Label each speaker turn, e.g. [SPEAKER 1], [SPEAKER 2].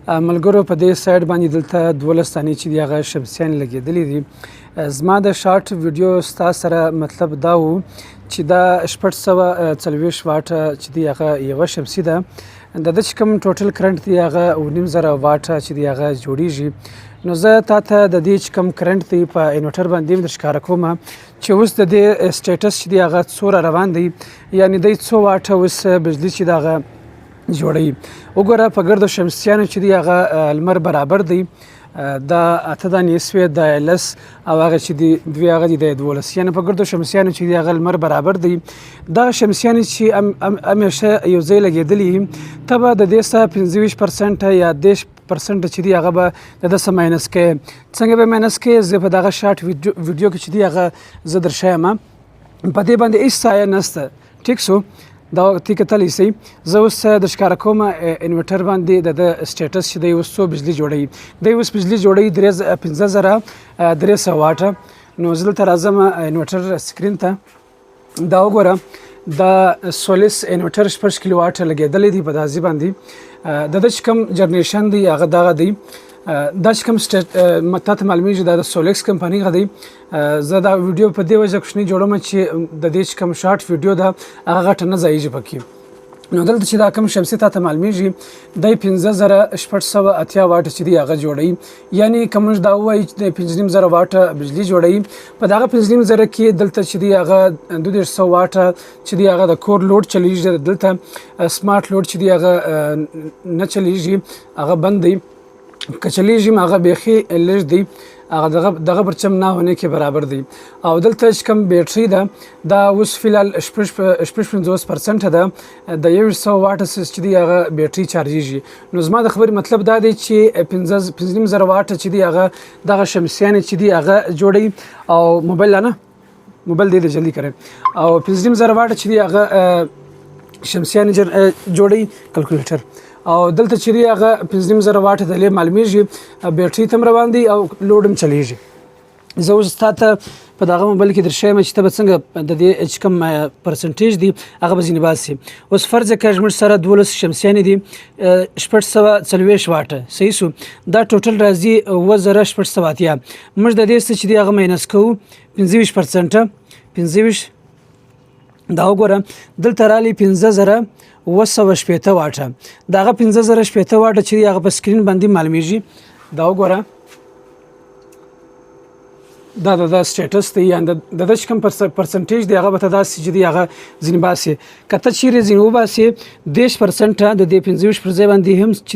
[SPEAKER 1] ملګرو په دې سایډ باندې دلته 12 دانې چې دی هغه شمسیانې لګېدلې دي. زما د شارټ ویډیو ستا سره مطلب دا و چې دا 640 واټه چې دی هغه یوه شمسي ده. د ده چې کوم ټوټل کرنټ دی هغه 9,000 واټه چې دی هغه جوړیږي. نو زه تاته د دې چې کوم کرنټ دی په انورټر باندې در ښکاره کوم چې اوس د دې سټیټس چې دی هغه څومره روان دی، یعنې دی څو واټه اوس بجلي چې د هغه جوړوي. وګوره په ګردو شمسیانو چې دی هغه لمر برابر دی، دا 8 دانې سوې د لس او هغه چې دی دوی هغه دی د 12، یعنې په ګردو شمسیانو چې دی هغه لمر برابر دی. دا شمسیانې چې همیشه یو ځای لګېدلي ته به د دې څخه 25% یا 10% چې دی هغه به د ده څه ماینس کوي. څنګه به ماینس کوي؟ زه په دغه شارټ ویډیو کې چې دی هغه زه درښیم په دې باندې هېڅ سایه نشته. ټیک شو؟ دا تی کتلی سئ. زه اوس د ښکاره کوم انورټر باندې د ده سټیټس چې دی اوس څو بجلي جوړوي. دی اوس بجلي جوړوي 15,300 واټه. نو زه دلته راځم انورټر سکرین ته. دا وګوره دا سولیس انورټر 6 کیلو واټه لګېدلی دی په دازي باندې. د ده چې کوم جنریشن دی هغه دغه دی. دا چې کوم تاته معلومیږي دا د سولیکس کمپنۍ غه دی. زه دا ویډیو په دې وجه کوشنۍ جوړوم چې د دې چې کوم شارټ ویډیو ده هغه غټه نه ځایږي پکې. نو دلته چې دا کوم شمسي تاته معلومیږي دی 15,680 واټه چې دی هغه جوړوي. یعنې که موږ دا ووایو چې د 5,500 واټه بجلي جوړوي، په دغه 5,500 کې دلته چې دی هغه 2,100 واټه چې دی هغه د کور لوډ چلیږي. دلته سمارټ لوډ چې دی هغه نه چلیږي، هغه بند دی. که چلیږي هغه بیخي لږ دی، هغه دغه پرچم 9 کې برابر دی. او دلته چې کوم بیټرۍ ده دا اوس فیلحال 55% ده، د 100 واټه چې دی هغه بیټرۍ چارجیږي. نو زما د خبرې مطلب دا دی چې 5,500 واټه چې دی هغه دغه شمسیانې چې دی هغه جوړوي. او موبایل نه موبایل دی د جلدي کرے او 5,500 واټه چې دی هغه شمسیانې جوړوي کلکولیټر. او دلته چې دی هغه 5,500 واټه د لې معلومیږي بیټرۍ ته هم روان دی او لوډ هم چلیږي. زه اوس تاته په دغه موبایل کې درښیم چې ته به څنګه د دې چې کوم پرسنټیج دی هغه به ځینې باسي. اوس فرض کړه زموږ سره 12 شمسیانې دي 640 واټه. صحیح شو؟ دا ټوټل راځي 9,680. موږ د دې څه چې دی هغه ماینس کوو 25%. دا وګوره دلته رالی 15,980 واټه. دغه 15,980 واټه چې دی هغه په سکرین باندې معلومیږي. دا وګوره دا د سټیټس دی، یعنې د ده چې کوم پرسنټیج دی هغه به ته داسې چې دی هغه ځینې باسي. که ته چیرې ځینې وباسې 10% د دې 25 پر ځای باندې هم